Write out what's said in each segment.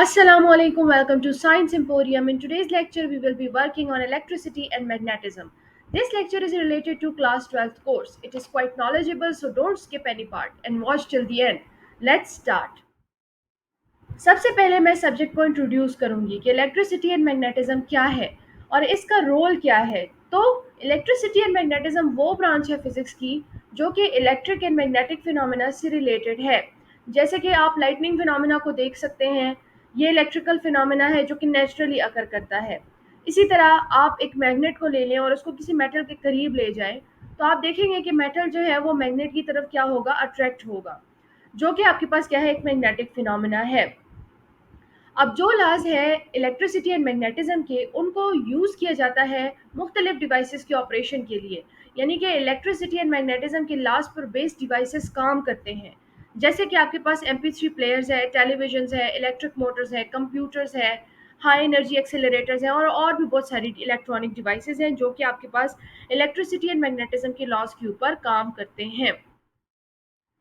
Assalamu alaikum, welcome to Science Emporium. In today's lecture, we will be working on electricity and magnetism. This lecture is related to class 12th course. It is quite knowledgeable, so don't skip any part and watch till the end. Let's start. सबसे पहले मैं subject को introduce करूंगी कि electricity and magnetism क्या है और इसका रोल क्या है। तो इलेक्ट्रिसिटी एंड मैग्नेटिज्म वो ब्रांच है फिजिक्स की जो कि इलेक्ट्रिक एंड मैग्नेटिक फिनोमेना से रिलेटेड है। जैसे कि आप लाइटनिंग फिनोमेना को देख सकते हैं, ये इलेक्ट्रिकल फिनोमेना है जो कि नेचुरली अकर करता है। इसी तरह आप एक मैग्नेट को ले लें और उसको किसी मेटल के करीब ले जाएं, तो आप देखेंगे कि मेटल जो है वो मैग्नेट की तरफ क्या होगा, अट्रैक्ट होगा, जो कि आपके पास क्या है, एक मैग्नेटिक फिनोमेना है। अब जो लॉज है इलेक्ट्रिसिटी एंड मैग्नेटिज्म के, उनको यूज़ किया जाता है मुख्तलिफ डिवाइसेस के ऑपरेशन के लिए। यानी कि इलेक्ट्रिसिटी एंड मैग्नेटिज्म के लॉज पर बेस्ड डिवाइसेस काम करते हैं। जैसे कि आपके पास MP3 प्लेयर्स है, टेलीविजन्स है, इलेक्ट्रिक मोटर्स है, कंप्यूटर्स है, हाई एनर्जी एक्सेलरेटर्स हैं और भी बहुत सारी इलेक्ट्रॉनिक डिवाइसेस हैं जो कि आपके पास इलेक्ट्रिसिटी एंड मैग्नेटिज्म के लॉज के ऊपर काम करते हैं।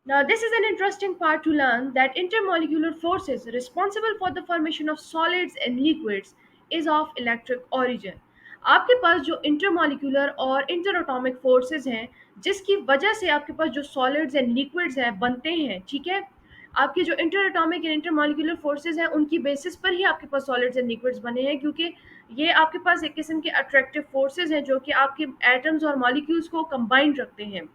Now, this is an interesting part to learn that intermolecular forces responsible for the formation of solids and liquids is of electric origin. आपके पास जो इंटरमोलिकुलर और इंटरएटॉमिक फोर्सेस हैं, जिसकी वजह से आपके पास जो सॉलिड्स एंड लिक्विड्स हैं बनते हैं, ठीक है। आपके जो इंटरएटॉमिक एंड इंटरमोलिकुलर फोर्सेस हैं, उनकी बेसिस पर ही आपके पास सॉलिड्स एंड लिक्विड्स बने हैं, क्योंकि ये आपके पास एक किस्म के अट्रैक्टिव फोर्सेस हैं जो कि आपके एटम्स और मॉलिक्यूल्स को कंबाइंड रखते हैं,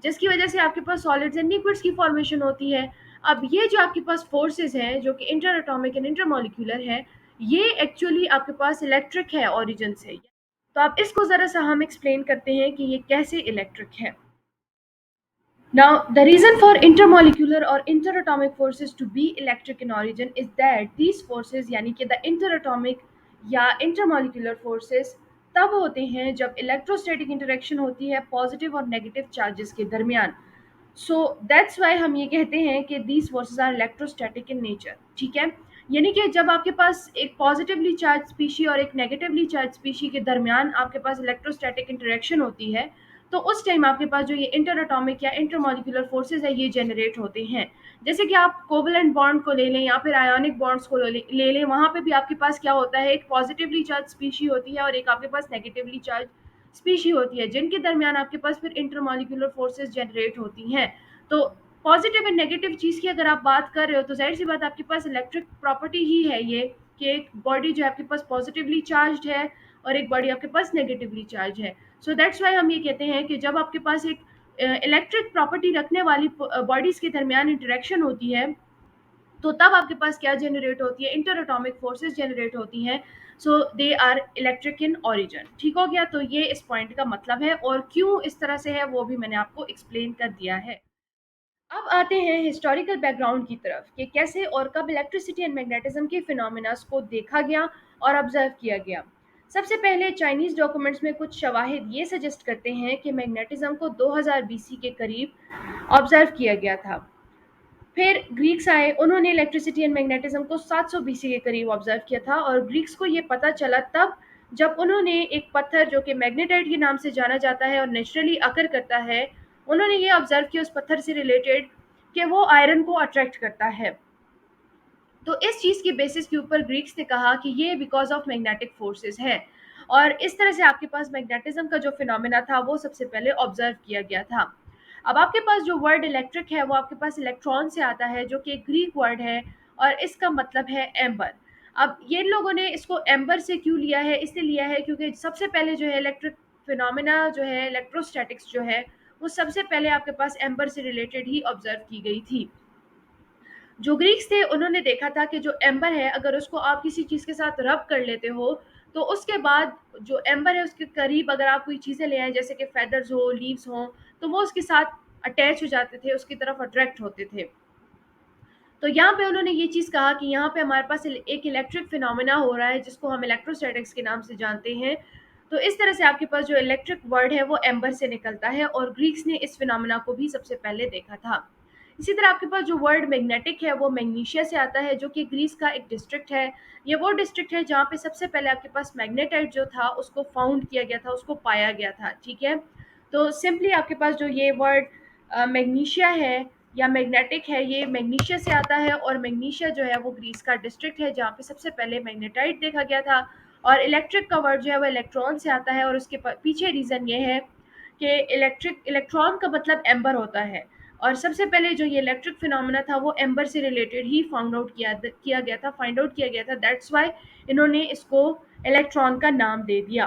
जिसकी वजह से आपके पास सॉलिड्स एंड लिक्विड्स की फॉर्मेशन होती है। अब ये जो आपके पास फोर्सेस हैं जो कि इंटर एटॉमिक एंड इंटरमोलिकुलर है, ये एक्चुअली आपके पास इलेक्ट्रिक है ओरिजिन से। तो आप इसको ज़रा सा हम एक्सप्लेन करते हैं कि ये कैसे इलेक्ट्रिक है। Now, the reason for intermolecular or interatomic forces to be electric in origin is that these forces यानी कि the interatomic या intermolecular forces तब होते हैं जब इलेक्ट्रोस्टैटिक इंटरेक्शन होती है पॉजिटिव और नेगेटिव चार्जेस के दरमियान। सो दैट्स वाई हम ये कहते हैं कि these forces are electrostatic in nature, ठीक है। यानी कि जब आपके पास एक पॉजिटिवली चार्ज स्पीशी और एक नेगेटिवली चार्ज स्पीशी के दरमियान आपके पास इलेक्ट्रोस्टैटिक इंटरेक्शन होती है, तो उस टाइम आपके पास जो ये इंटर एटॉमिक या इंटरमोलिकुलर फोर्सेज है, ये जनरेट होते हैं। जैसे कि आप कोवलेंट बॉन्ड को ले लें या फिर आयोनिक बॉन्ड्स को ले लें, वहाँ पे भी आपके पास क्या होता है, एक पॉजिटिवली चार्ज स्पीशी होती है और एक आपके पास नेगेटिवली चार्ज स्पीशी होती है, जिनके दरमियान आपके पास फिर इंटरमोलिकुलर फोर्सेज जनरेट होती हैं। तो पॉजिटिव एंड नेगेटिव चीज़ की अगर आप बात कर रहे हो, तो जाहिर सी बात आपके पास इलेक्ट्रिक प्रॉपर्टी ही है ये, कि एक बॉडी जो है आपके पास पॉजिटिवली चार्ज है और एक बॉडी आपके पास नेगेटिवली चार्ज है। सो दैट्स वाई हम ये कहते हैं कि जब आपके पास एक इलेक्ट्रिक प्रॉपर्टी रखने वाली बॉडीज के दरमियान इंटरेक्शन होती है, तो तब आपके पास क्या जनरेट होती है, इंटर एटॉमिक फोर्सेस जनरेट होती हैं। So they are electric in origin. ठीक हो गया, तो ये इस पॉइंट का मतलब है और क्यों इस तरह से है वो भी मैंने आपको एक्सप्लेन कर दिया है। अब आते हैं हिस्टोरिकल बैकग्राउंड की तरफ कि कैसे और कब इलेक्ट्रिसिटी एंड मैग्नेटिज्म के फिनोमेनास को देखा गया और ऑब्जर्व किया गया। सबसे पहले चाइनीज डॉक्यूमेंट्स में कुछ शवाहिद ये सजेस्ट करते हैं कि मैग्नेटिज्म को 2000 BC के करीब ऑब्जर्व किया गया था। फिर ग्रीक्स आए, उन्होंने इलेक्ट्रिसिटी एंड मैग्नेटिज्म को 700 BC के करीब ऑब्जर्व किया था, और ग्रीक्स को ये पता चला तब जब उन्होंने एक पत्थर जो कि मैग्नेटाइट के नाम से जाना जाता है और नेचुरली अकर करता है, उन्होंने ये ऑब्जर्व किया उस पत्थर से रिलेटेड कि वो आयरन को अट्रैक्ट करता है। तो इस चीज़ की बेसिस के ऊपर ग्रीक्स ने कहा कि ये बिकॉज ऑफ मैग्नेटिक फोर्सेस है, और इस तरह से आपके पास मैग्नेटिज्म का जो फिनोमेना था वो सबसे पहले ऑब्जर्व किया गया था। अब आपके पास जो वर्ड इलेक्ट्रिक है वो आपके पास इलेक्ट्रॉन से आता है, जो कि एक ग्रीक वर्ड है और इसका मतलब है एम्बर। अब ये लोगों ने इसको एम्बर से क्यों लिया है, इसलिए लिया है क्योंकि सबसे पहले जो है इलेक्ट्रिक फिनोमेना जो है, इलेक्ट्रोस्टैटिक्स जो है, वो सबसे पहले आपके पास एम्बर से रिलेटेड ही ऑब्जर्व की गई थी। जो ग्रीक्स थे उन्होंने देखा था कि जो एम्बर है, अगर उसको आप किसी चीज़ के साथ रब कर लेते हो, तो उसके बाद जो एम्बर है उसके करीब अगर आप कोई चीज़ें ले आए, जैसे कि फेदर्स हो, लीव्स हो, तो वो उसके साथ अटैच हो जाते थे, उसकी तरफ अट्रैक्ट होते थे। तो यहाँ पे उन्होंने ये चीज़ कहा कि यहाँ पे हमारे पास एक इलेक्ट्रिक फिनोमेना हो रहा है जिसको हम इलेक्ट्रोस्टैटिक्स के नाम से जानते हैं। तो इस तरह से आपके पास जो इलेक्ट्रिक वर्ड है वो एम्बर से निकलता है, और ग्रीक्स ने इस फिनोमेना को भी सबसे पहले देखा था। इसी तरह आपके पास जो वर्ड मैग्नेटिक है वो मैग्नीशिया से आता है, जो कि ग्रीस का एक डिस्ट्रिक्ट है। ये वो डिस्ट्रिक्ट है जहाँ पे सबसे पहले आपके पास मैग्नेटाइट जो था उसको फाउंड किया गया था, उसको पाया गया था, ठीक है। तो सिंपली आपके पास जो ये वर्ड मैग्नीशिया है, या मैग्नेटिक है, ये मैग्नीशिया से आता है, और मैग्नीशिया जो है वो ग्रीस का डिस्ट्रिक्ट है जहाँ पे सबसे पहले मैग्नेटाइट देखा गया था। और इलेक्ट्रिक का वर्ड जो है वो इलेक्ट्रॉन से आता है, और उसके पीछे रीज़न ये है कि इलेक्ट्रॉन का मतलब एम्बर होता है, और सबसे पहले जो ये इलेक्ट्रिक फिनोमेना था वो एम्बर से रिलेटेड ही फाइंड आउट किया गया था। दैट्स वाई इन्होंने इसको इलेक्ट्रॉन का नाम दे दिया।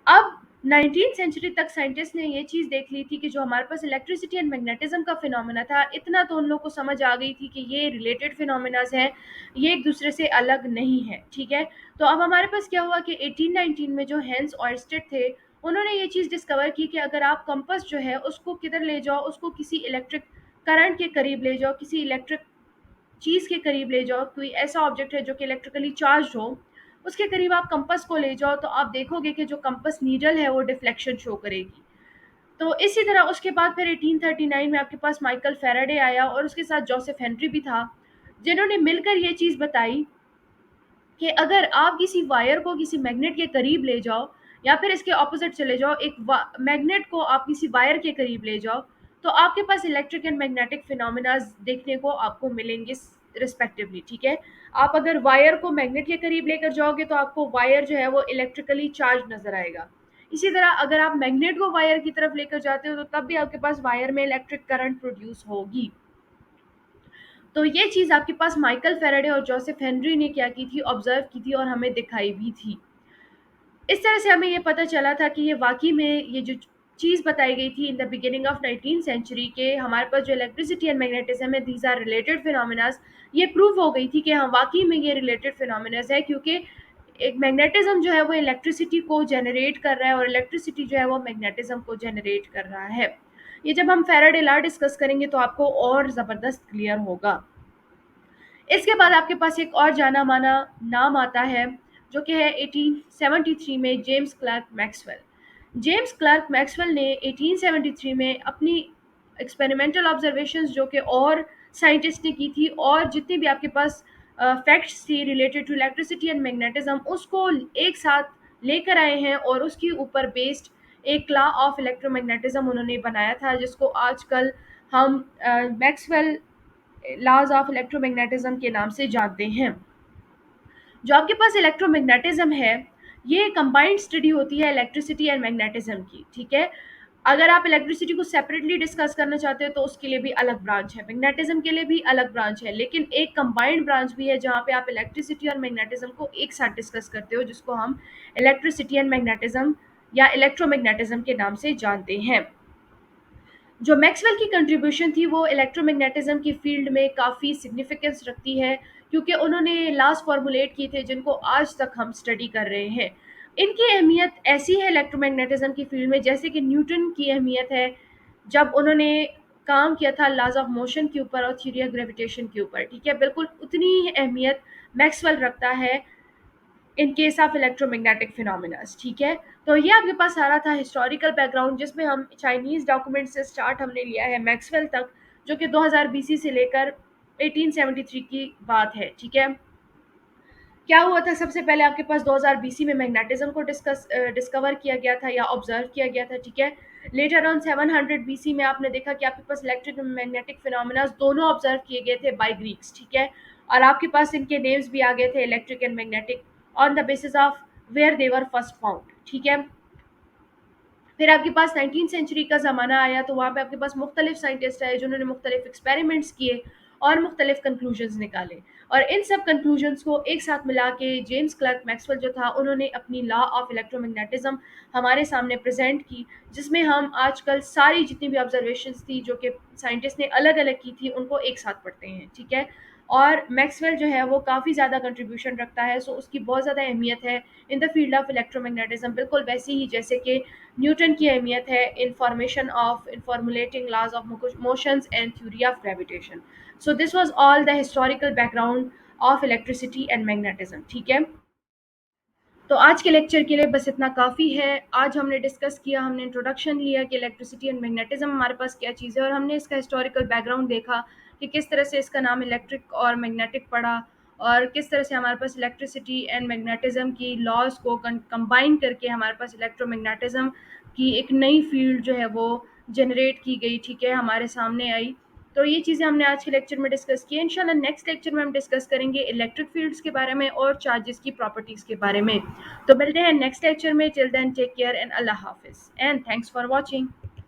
अब 19th सेंचुरी तक साइंटिस्ट ने ये चीज़ देख ली थी कि जो हमारे पास इलेक्ट्रिसिटी एंड मैग्नेटिज्म का फिनोमेना था, इतना तो उन लोगों को समझ आ गई थी कि ये रिलेटेड फिनोमेनाज हैं, ये एक दूसरे से अलग नहीं है, ठीक है। तो अब हमारे पास क्या हुआ कि 1819 में जो हेंस ऑयस्टेड थे, उन्होंने ये चीज़ डिस्कवर की कि अगर आप कंपास जो है उसको किधर ले जाओ, उसको किसी इलेक्ट्रिक करंट के करीब ले जाओ, किसी इलेक्ट्रिक चीज़ के करीब ले जाओ, कोई ऐसा ऑब्जेक्ट है जो कि इलेक्ट्रिकली चार्ज हो, उसके करीब आप कंपास को ले जाओ, तो आप देखोगे कि जो कंपास नीडल है वो डिफ्लेक्शन शो करेगी। तो इसी तरह उसके बाद फिर 1839 में आपके पास माइकल फेराडे आया, और उसके साथ जोसेफ हेनरी भी था, जिन्होंने मिलकर ये चीज़ बताई कि अगर आप किसी वायर को किसी मैग्नेट के करीब ले जाओ, या फिर इसके ऑपोजिट चले जाओ, एक मैग्नेट को आप किसी वायर के करीब ले जाओ, तो आपके पास इलेक्ट्रिक एंड मैग्नेटिक फिनोमेना देखने को आपको मिलेंगे रिस्पेक्टिवली, ठीक है। आप अगर वायर को मैग्नेट के करीब लेकर जाओगे तो आपको वायर जो है वो इलेक्ट्रिकली चार्ज नजर आएगा। इसी तरह अगर आप मैग्नेट को वायर की तरफ लेकर जाते हो तो तब भी आपके पास वायर में इलेक्ट्रिक करंट प्रोड्यूस होगी। तो ये चीज़ आपके पास माइकल फेराडे और जोसेफ हेनरी ने क्या की थी, ऑब्जर्व की थी और हमें दिखाई भी थी। इस तरह से हमें ये पता चला था कि ये वाकई में ये जो चीज़ बताई गई थी in the beginning of 19th century के हमारे पास जो इलेक्ट्रिसिटी एंड मैग्नेटिज्म है, दीज आर रिलेटेड फिनोमिनाज, ये प्रूव हो गई थी कि हाँ वाकई में ये रिलेटेड फिनोमिनाज है, क्योंकि एक मैग्नेटिज्म जो है वो इलेक्ट्रिसिटी को जनरेट कर रहा है, और इलेक्ट्रिसिटी जो है वो मैग्नेटिज्म को जनरेट कर रहा है। ये जब हम फेराडे लॉ डिस्कस करेंगे तो आपको और ज़बरदस्त क्लियर होगा। इसके बाद आपके पास एक और जाना माना नाम आता है, जो कि है 1873 में James clerk Maxwell. James clerk Maxwell ने 1873 में अपनी एक्सपेरिमेंटल ऑब्जर्वेशंस जो कि और साइंटिस्ट ने की थी, और जितनी भी आपके पास फैक्ट्स थी related to electricity and magnetism, उसको एक साथ लेकर आए हैं, और उसके ऊपर बेस्ड एक लॉ ऑफ इलेक्ट्रोमैग्नेटिज्म उन्होंने बनाया था, जिसको आजकल हम मैक्सवेल लॉज ऑफ इलेक्ट्रोमैग्नेटिज्म के नाम से जानते हैं। जो आपके पास इलेक्ट्रोमैग्नेटिज्म है, ये कंबाइंड स्टडी होती है इलेक्ट्रिसिटी एंड मैग्नेटिज्म की, ठीक है। अगर आप इलेक्ट्रिसिटी को सेपरेटली डिस्कस करना चाहते हो तो उसके लिए भी अलग ब्रांच है, मैग्नेटिज्म के लिए भी अलग ब्रांच है, लेकिन एक कंबाइंड ब्रांच भी है जहाँ पे आप इलेक्ट्रिसिटी और मैग्नेटिज्म को एक साथ डिस्कस करते हो, जिसको हम इलेक्ट्रिसिटी एंड मैग्नेटिज्म या इलेक्ट्रोमैग्नेटिज्म के नाम से जानते हैं। जो मैक्सवेल की कंट्रीब्यूशन थी वो इलेक्ट्रोमैग्नेटिज्म की फील्ड में काफ़ी सिग्निफिकेंस रखती है, क्योंकि उन्होंने लॉज फॉर्मुलेट किए थे जिनको आज तक हम स्टडी कर रहे हैं। इनकी अहमियत ऐसी है इलेक्ट्रोमैग्नेटिज्म की फील्ड में जैसे कि न्यूटन की अहमियत है, जब उन्होंने काम किया था लॉज ऑफ मोशन के ऊपर और थ्योरी ऑफ ग्रेविटेशन के ऊपर, ठीक है, बिल्कुल उतनी ही अहमियत मैक्सवेल रखता है in case of electromagnetic phenomenas, ठीक है। तो ये आपके पास सारा था हिस्टोरिकल बैकग्राउंड, जिसमें हम चाइनीज़ डॉक्यूमेंट से स्टार्ट हमने लिया है मैक्सवेल तक, जो कि 2000 बीसी से लेकर 1873 की बात है, ठीक है। क्या हुआ था, सबसे पहले आपके पास 2000 बीसी में मैग्नेटिज्म को डिस्कवर किया गया था या ऑब्जर्व किया गया था, ठीक है। लेटर ऑन 700 बीसी में आपने देखा कि आपके पास इलेक्ट्रिक मैग्नेटिक फिनोमिना दोनों ऑब्जर्व किए गए थे बाय ग्रीक्स, ठीक है। और आपके पास इनके नेम्स भी आ गए थे electric and magnetic on the basis of where they were first found, ठीक है। फिर आपके पास 19th सेंचुरी का ज़माना आया, तो वहाँ पे आपके पास मुख्तलिफ साइंटिस्ट आए जिन्होंने मुख्तलिफ एक्सपेरिमेंट्स किए और मुख्तलिफ कंक्लूजन्स निकाले, और इन सब कंक्लूजन्स को एक साथ मिला के जेम्स क्लर्क मैक्सवेल जो था उन्होंने अपनी लॉ ऑफ इलेक्ट्रोमैग्नेटिज्म हमारे सामने प्रेजेंट की, जिसमें हम आजकल सारी जितनी भी ऑब्जर्वेशंस थी जो कि साइंटिस्ट ने अलग अलग की थी उनको एक साथ पढ़ते हैं, ठीक है। और मैक्सवेल जो है वो काफ़ी ज़्यादा कंट्रीब्यूशन रखता है, सो उसकी बहुत ज़्यादा अहमियत है in the field of electromagnetism, बिल्कुल वैसे ही जैसे कि न्यूटन की अहमियत है in formation of in formulating laws of motions and theory of gravitation. So this was all the historical background of electricity and magnetism, ठीक है। तो आज के लेक्चर के लिए बस इतना काफ़ी है। आज हमने डिस्कस किया, हमने इंट्रोडक्शन लिया कि इलेक्ट्रिसिटी एंड मैग्नेटिज्म हमारे पास क्या चीज़ है, और हमने इसका हिस्टोरिकल बैकग्राउंड देखा कि किस तरह से इसका नाम इलेक्ट्रिक और मैग्नेटिक पड़ा, और किस तरह से हमारे पास इलेक्ट्रिसिटी एंड मैग्नेटिज्म की लॉज को कंबाइन करके हमारे पास इलेक्ट्रोमैग्नेटिज्म की एक नई फील्ड जो है वो जनरेट की गई, ठीक है, हमारे सामने आई। तो ये चीज़ें हमने आज के लेक्चर में डिस्कस की। इंशाल्लाह नेक्स्ट लेक्चर में हम डिस्कस करेंगे इलेक्ट्रिक फील्ड्स के बारे में और चार्जेस की प्रॉपर्टीज़ के बारे में। तो मिलते हैं नेक्स्ट लेक्चर में। Till then take care and अल्लाह हाफिज़ एंड थैंक्स फॉर वॉचिंग।